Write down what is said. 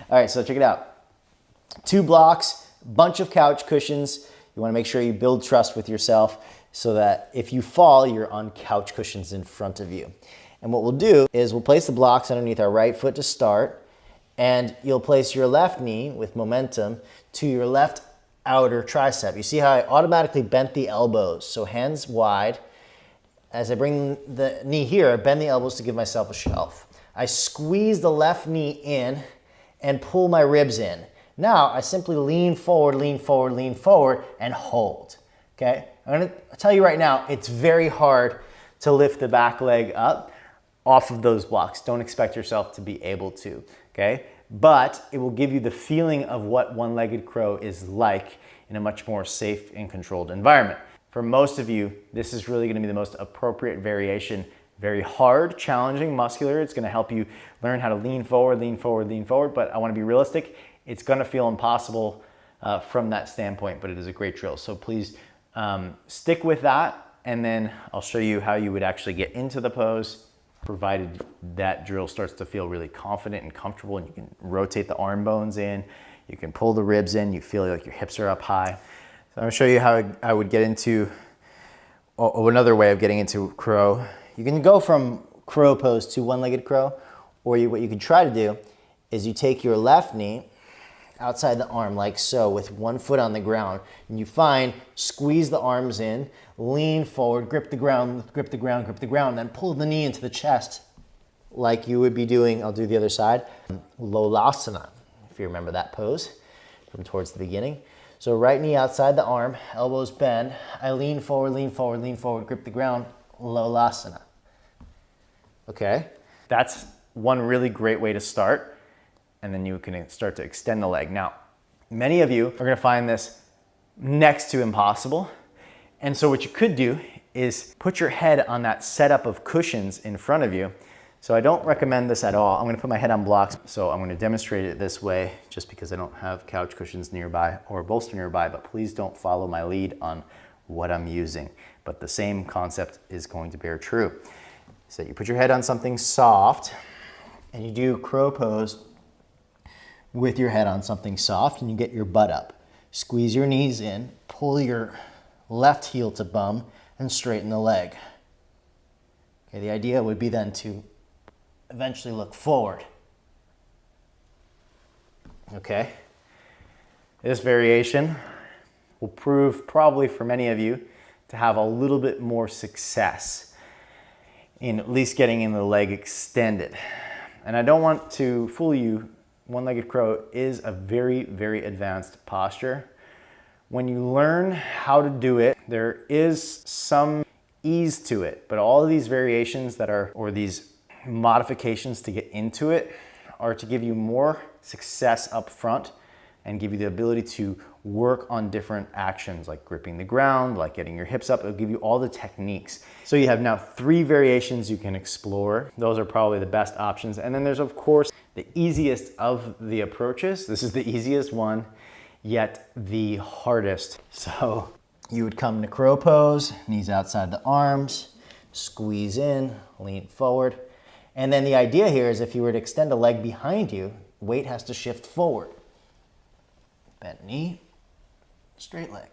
All right, so check it out. 2 blocks, bunch of couch cushions. You wanna make sure you build trust with yourself so that if you fall, you're on couch cushions in front of you. And what we'll do is we'll place the blocks underneath our right foot to start, and you'll place your left knee with momentum to your left outer tricep. You see how I automatically bent the elbows, so hands wide. As I bring the knee here, I bend the elbows to give myself a shelf. I squeeze the left knee in and pull my ribs in. Now I simply lean forward, and hold, okay? I'm gonna tell you right now, it's very hard to lift the back leg up off of those blocks. Don't expect yourself to be able to, okay? But it will give you the feeling of what one-legged crow is like in a much more safe and controlled environment. For most of you, this is really gonna be the most appropriate variation. Very hard, challenging, muscular. It's gonna help you learn how to lean forward, but I wanna be realistic. It's gonna feel impossible from that standpoint, but it is a great drill. So please stick with that, and then I'll show you how you would actually get into the pose, provided that drill starts to feel really confident and comfortable, and you can rotate the arm bones in, you can pull the ribs in, you feel like your hips are up high. So I'm gonna show you how I would get into, another way of getting into crow. You can go from crow pose to one-legged crow, or what you can try to do is you take your left knee outside the arm like so with one foot on the ground, and you squeeze the arms in, lean forward, grip the ground, then pull the knee into the chest like you would be doing, I'll do the other side, Lolasana, if you remember that pose from towards the beginning. So right knee outside the arm, elbows bend, I lean forward, grip the ground, Lolasana. Okay, that's one really great way to start, and then you can start to extend the leg. Now, many of you are gonna find this next to impossible, and so what you could do is put your head on that setup of cushions in front of you. So I don't recommend this at all. I'm gonna put my head on blocks, so I'm gonna demonstrate it this way just because I don't have couch cushions nearby or a bolster nearby, but please don't follow my lead on what I'm using. But the same concept is going to bear true. So you put your head on something soft, and you do crow pose with your head on something soft, and you get your butt up. Squeeze your knees in, pull your left heel to bum, and straighten the leg. Okay, the idea would be then to eventually look forward. Okay? This variation will prove probably for many of you to have a little bit more success in at least getting in the leg extended. And I don't want to fool you, one-legged crow is a very, very advanced posture. When you learn how to do it, there is some ease to it, but all of these variations or these modifications to get into it are to give you more success up front and give you the ability to work on different actions like gripping the ground, like getting your hips up. It'll give you all the techniques. So you have now 3 variations you can explore. Those are probably the best options. And then there's of course the easiest of the approaches. This is the easiest one, yet the hardest. So you would come to crow pose, knees outside the arms, squeeze in, lean forward. And then the idea here is if you were to extend a leg behind you, weight has to shift forward. Bent knee, straight leg.